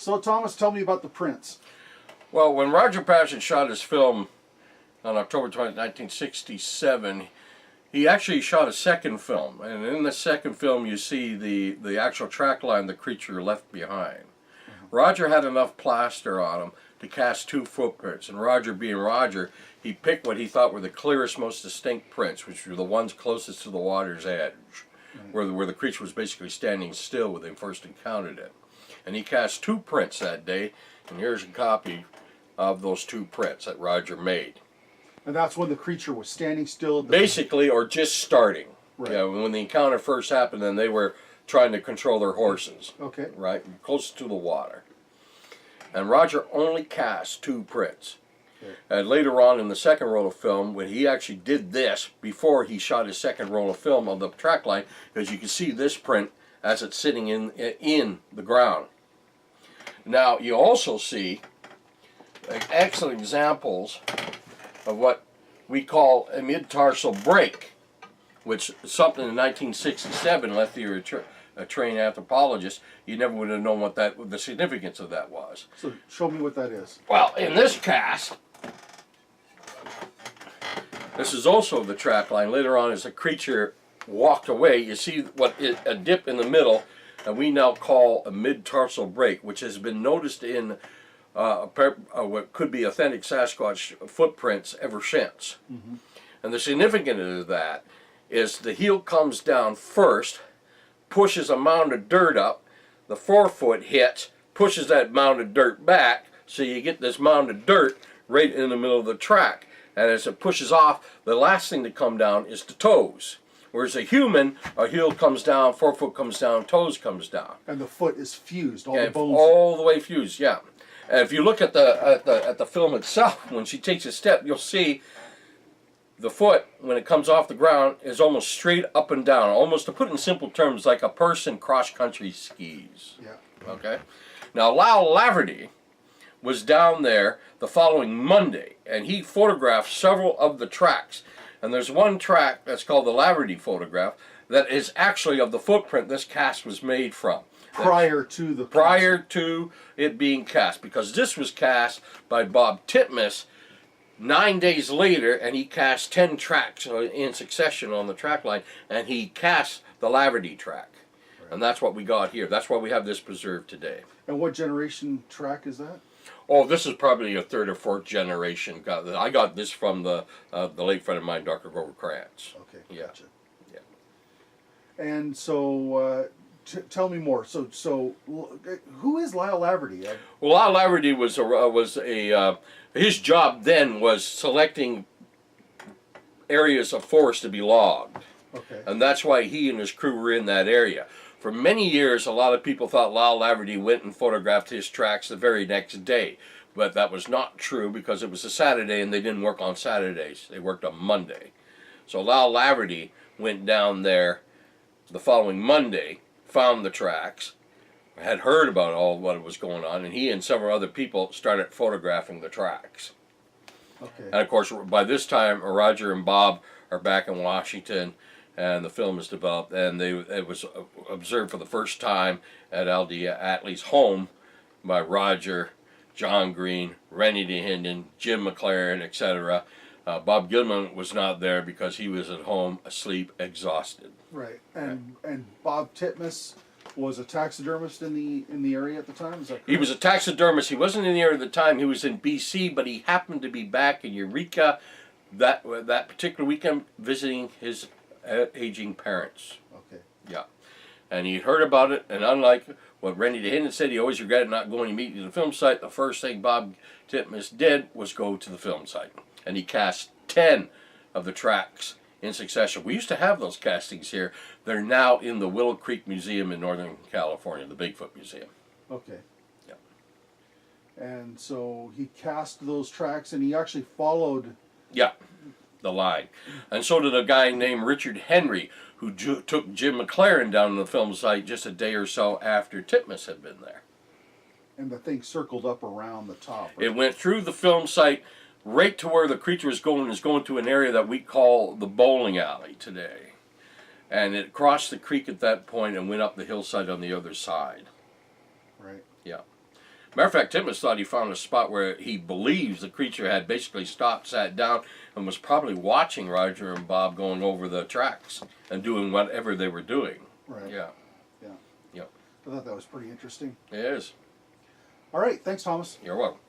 So Thomas, tell me about the prints. Well, when Roger Patterson shot his film on October 20, 1967, he actually shot a second film. And in the second film, you see the actual track line the creature left behind. Roger had enough plaster on him to cast 2 footprints. And Roger, being Roger, he picked what he thought were the clearest, most distinct prints, which were the ones closest to the water's edge, where the creature was basically standing still when they first encountered it. And he cast 2 prints that day, and here's a copy of those 2 prints that Roger made. And that's when the creature was standing still? Basically, or just starting. Right. Yeah, when the encounter first happened, then they were trying to control their horses. Okay. Right, close to the water. And Roger only cast 2 prints. Okay. And later on in the second roll of film, when he actually did this, before he shot his second roll of film on the track line, because you can see this print as it's sitting in the ground. Now, you also see excellent examples of what we call a mid-tarsal break, which something in 1967, unless you're a trained anthropologist, you never would have known what the significance of that was. So show me what that is. Well, in this cast, this is also the track line. Later on, as the creature walked away, you see what is a dip in the middle, and we now call a mid-tarsal break, which has been noticed in what could be authentic Sasquatch footprints ever since. Mm-hmm. And the significance of that is the heel comes down first, pushes a mound of dirt up, the forefoot hits, pushes that mound of dirt back, so you get this mound of dirt right in the middle of the track. And as it pushes off, the last thing to come down is the toes. Whereas a human, a heel comes down, forefoot comes down, toes comes down. And the foot is fused, all the bones. All the way fused, yeah. And if you look at the film itself, when she takes a step, you'll see the foot, when it comes off the ground, is almost straight up and down. Almost, to put it in simple terms, like a person cross-country skis. Yeah. Okay? Now, Lyle Laverty was down there the following Monday, and he photographed several of the tracks. And there's one track that's called the Laverty photograph that is actually of the footprint this cast was made from. Prior to it being cast, because this was cast by Bob Titmus 9 days later, and he cast 10 tracks in succession on the track line, and he cast the Laverty track. Right. And that's what we got here. That's why we have this preserved today. And what generation track is that? Oh, this is probably a 3rd or 4th generation. I got this from the late friend of mine, Dr. Grover Krantz. Okay, yeah. Gotcha. Yeah. And so, tell me more. So, who is Lyle Laverty? Well, Lyle Laverty was his job then was selecting areas of forest to be logged. Okay. And that's why he and his crew were in that area. For many years, a lot of people thought Lyle Laverty went and photographed his tracks the very next day. But that was not true, because it was a Saturday and they didn't work on Saturdays. They worked on Monday. So Lyle Laverty went down there the following Monday, found the tracks, had heard about all what was going on, and he and several other people started photographing the tracks. Okay. And of course, by this time, Roger and Bob are back in Washington, and the film is developed, and it was observed for the first time at L.D. Atlee's home by Roger, John Green, Rennie DeHinden, Jim McLaren, etc. Bob Gilman was not there because he was at home, asleep, exhausted. Right. And Bob Titmus was a taxidermist in the area at the time? Is that correct? He was a taxidermist. He wasn't in the area at the time. He was in B.C., but he happened to be back in Eureka that particular weekend visiting his aging parents. Okay. Yeah. And he heard about it, and unlike what Rennie DeHinden said, he always regretted not going immediately to the film site. The first thing Bob Titmus did was go to the film site. And he cast 10 of the tracks in succession. We used to have those castings here. They're now in the Willow Creek Museum in Northern California, the Bigfoot Museum. Okay. Yeah. And so he cast those tracks, and he actually followed... Yeah, the line. And so did a guy named Richard Henry, who took Jim McLaren down to the film site just a day or so after Titmus had been there. And the thing circled up around the top. Right? It went through the film site right to where the creature is going to an area that we call the bowling alley today. And it crossed the creek at that point and went up the hillside on the other side. Right. Yeah. Matter of fact, Timmons thought he found a spot where he believes the creature had basically stopped, sat down, and was probably watching Roger and Bob going over the tracks and doing whatever they were doing. Right. Yeah. Yeah. Yep. I thought that was pretty interesting. It is. All right. Thanks, Thomas. You're welcome.